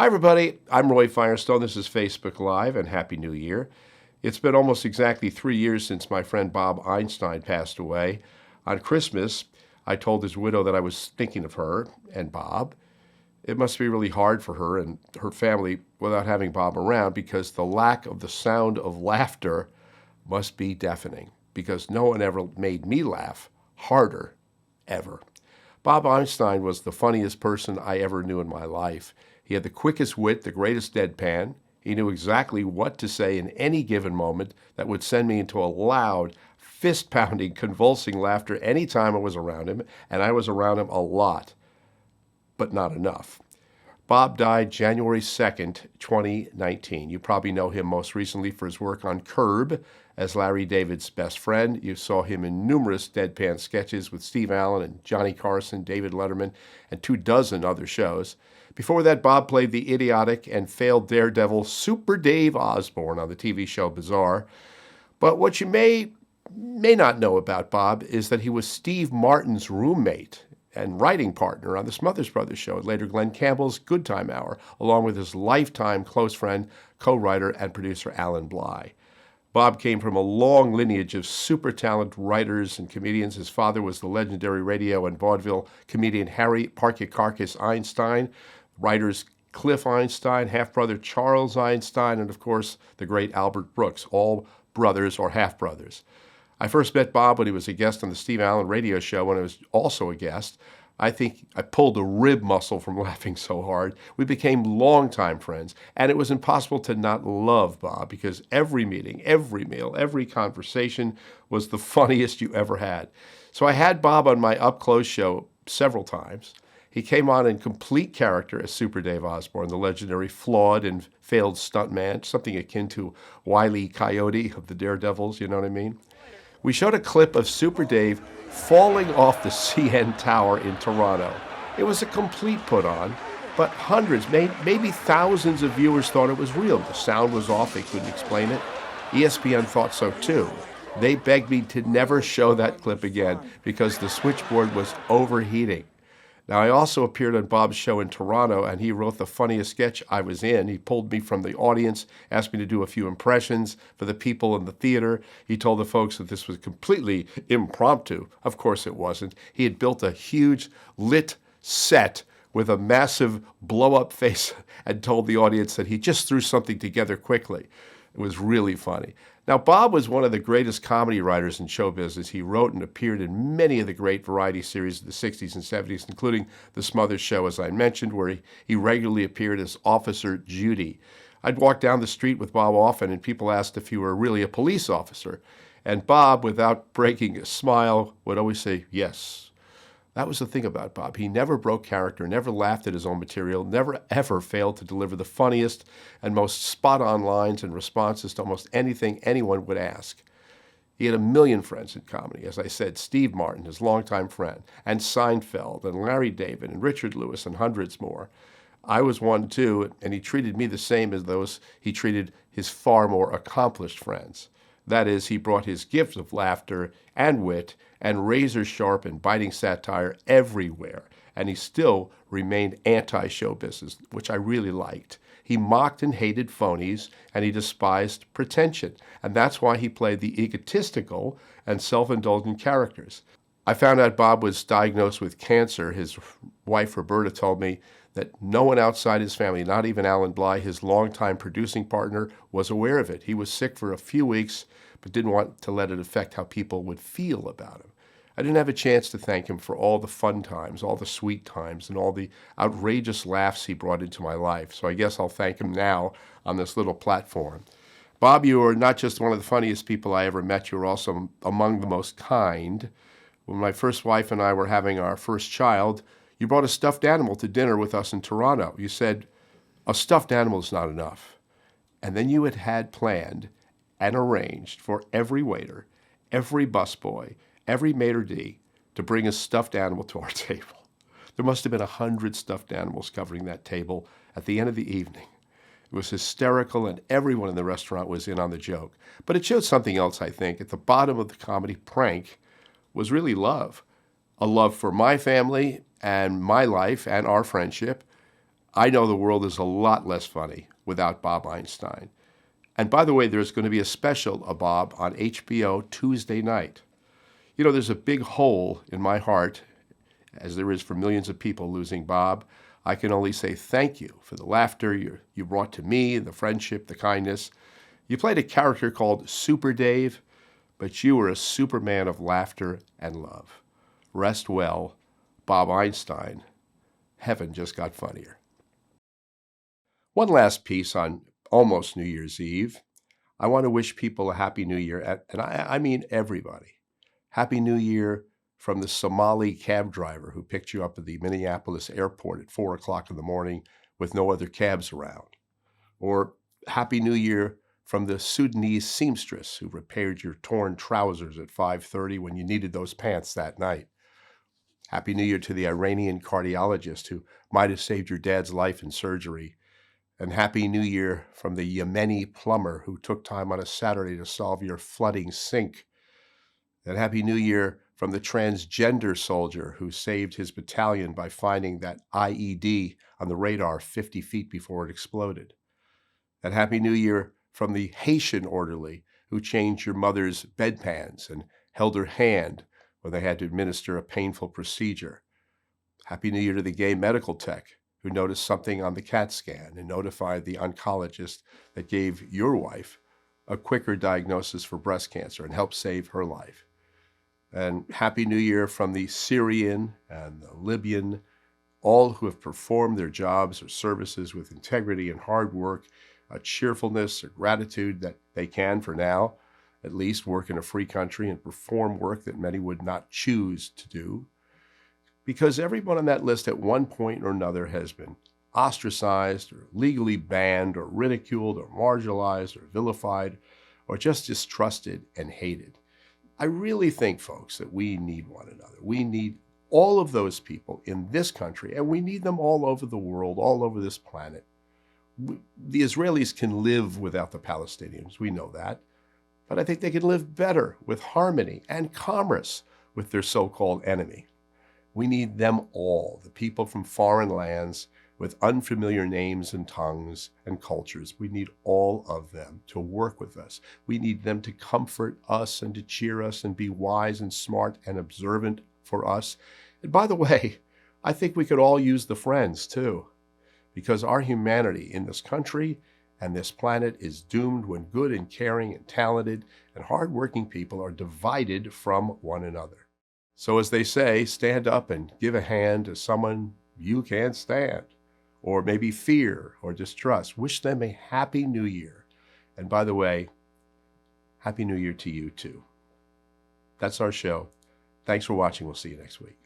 Hi, everybody. I'm Roy Firestone. This is Facebook Live, and Happy New Year. It's been almost exactly 3 years since my friend Bob Einstein passed away. On Christmas, I told his widow that I was thinking of her and Bob. It must be really hard for her and her family without having Bob around because the lack of the sound of laughter must be deafening because no one ever made me laugh harder, ever. Bob Einstein was the funniest person I ever knew in my life. He had the quickest wit, the greatest deadpan. He knew exactly what to say in any given moment that would send me into a loud, fist-pounding, convulsing laughter anytime I was around him, and I was around him a lot, but not enough. Bob died January 2nd, 2019. You probably know him most recently for his work on Curb as Larry David's best friend. You saw him in numerous deadpan sketches with Steve Allen and Johnny Carson, David Letterman, and 24 other shows. Before that, Bob played the idiotic and failed daredevil Super Dave Osborne on the TV show Bizarre. But what you may not know about Bob is that he was Steve Martin's roommate and writing partner on the Smothers Brothers show, and later Glenn Campbell's Good Time Hour, along with his lifetime close friend, co-writer, and producer Alan Bly. Bob came from a long lineage of super talented writers and comedians. His father was the legendary radio and vaudeville comedian Harry Parkekarkus Einstein, writers Cliff Einstein, half-brother Charles Einstein, and of course the great Albert Brooks, all brothers or half-brothers. I first met Bob when he was a guest on the Steve Allen radio show when I was also a guest. I think I pulled a rib muscle from laughing so hard. We became longtime friends, and it was impossible to not love Bob because every meeting, every meal, every conversation was the funniest you ever had. So I had Bob on my up-close show several times. He came on in complete character as Super Dave Osborne, the legendary flawed and failed stuntman, something akin to Wile E. Coyote of the Daredevils, you know what I mean? We showed a clip of Super Dave falling off the CN Tower in Toronto. It was a complete put-on, but hundreds, maybe thousands of viewers thought it was real. The sound was off, they couldn't explain it. ESPN thought so too. They begged me to never show that clip again because the switchboard was overheating. Now, I also appeared on Bob's show in Toronto, and he wrote the funniest sketch I was in. He pulled me from the audience, asked me to do a few impressions for the people in the theater. He told the folks that this was completely impromptu. Of course it wasn't. He had built a huge lit set with a massive blow-up face and told the audience that he just threw something together quickly. It was really funny. Now, Bob was one of the greatest comedy writers in show business. He wrote and appeared in many of the great variety series of the 60s and 70s, including The Smothers Show, as I mentioned, where he regularly appeared as Officer Judy. I'd walk down the street with Bob often, and people asked if he were really a police officer. And Bob, without breaking a smile, would always say, yes. That was the thing about Bob. He never broke character, never laughed at his own material, never ever failed to deliver the funniest and most spot-on lines and responses to almost anything anyone would ask. He had a million friends in comedy. As I said, Steve Martin, his longtime friend, and Seinfeld, and Larry David, and Richard Lewis, and hundreds more. I was one too, and he treated me the same as those he treated his far more accomplished friends. That is, he brought his gift of laughter and wit and razor-sharp and biting satire everywhere, and he still remained anti-show business, which I really liked. He mocked and hated phonies, and he despised pretension, and that's why he played the egotistical and self-indulgent characters. I found out Bob was diagnosed with cancer. His wife, Roberta, told me that no one outside his family, not even Alan Bly, his longtime producing partner, was aware of it. He was sick for a few weeks, but didn't want to let it affect how people would feel about him. I didn't have a chance to thank him for all the fun times, all the sweet times, and all the outrageous laughs he brought into my life. So I guess I'll thank him now on this little platform. Bob, you are not just one of the funniest people I ever met, you're also among the most kind. When my first wife and I were having our first child, you brought a stuffed animal to dinner with us in Toronto. You said, a stuffed animal is not enough. And then you had planned and arranged for every waiter, every busboy, every maitre d' to bring a stuffed animal to our table. There must have been 100 stuffed animals covering that table at the end of the evening. It was hysterical, and everyone in the restaurant was in on the joke. But it showed something else, I think. At the bottom of the comedy prank was really love. A love for my family and my life and our friendship, I know the world is a lot less funny without Bob Einstein. And by the way, there's going to be a special of Bob on HBO Tuesday night. You know, there's a big hole in my heart, as there is for millions of people losing Bob. I can only say thank you for the laughter you brought to me, the friendship, the kindness. You played a character called Super Dave, but you were a superman of laughter and love. Rest well, Bob Einstein. Heaven just got funnier. One last piece on almost New Year's Eve. I want to wish people a Happy New Year, and I mean everybody. Happy New Year from the Somali cab driver who picked you up at the Minneapolis airport at 4 o'clock in the morning with no other cabs around. Or Happy New Year from the Sudanese seamstress who repaired your torn trousers at 5:30 when you needed those pants that night. Happy New Year to the Iranian cardiologist who might have saved your dad's life in surgery. And Happy New Year from the Yemeni plumber who took time on a Saturday to solve your flooding sink. And Happy New Year from the transgender soldier who saved his battalion by finding that IED on the radar 50 feet before it exploded. And Happy New Year from the Haitian orderly who changed your mother's bedpans and held her hand when they had to administer a painful procedure. Happy New Year to the gay medical tech who noticed something on the CAT scan and notified the oncologist that gave your wife a quicker diagnosis for breast cancer and helped save her life. And Happy New Year from the Syrian and the Libyan, all who have performed their jobs or services with integrity and hard work, a cheerfulness or gratitude that they can, for now, at least work in a free country and perform work that many would not choose to do. Because everyone on that list at one point or another has been ostracized or legally banned or ridiculed or marginalized or vilified or just distrusted and hated. I really think, folks, that we need one another. We need all of those people in this country, and we need them all over the world, all over this planet. The Israelis can live without the Palestinians, we know that. But I think they can live better with harmony and commerce with their so-called enemy. We need them all, the people from foreign lands with unfamiliar names and tongues and cultures. We need all of them to work with us. We need them to comfort us and to cheer us and be wise and smart and observant for us. And by the way, I think we could all use the friends too, because our humanity in this country and this planet is doomed when good and caring and talented and hardworking people are divided from one another. So as they say, stand up and give a hand to someone you can't stand, or maybe fear or distrust. Wish them a Happy New Year. And by the way, Happy New Year to you too. That's our show. Thanks for watching. We'll see you next week.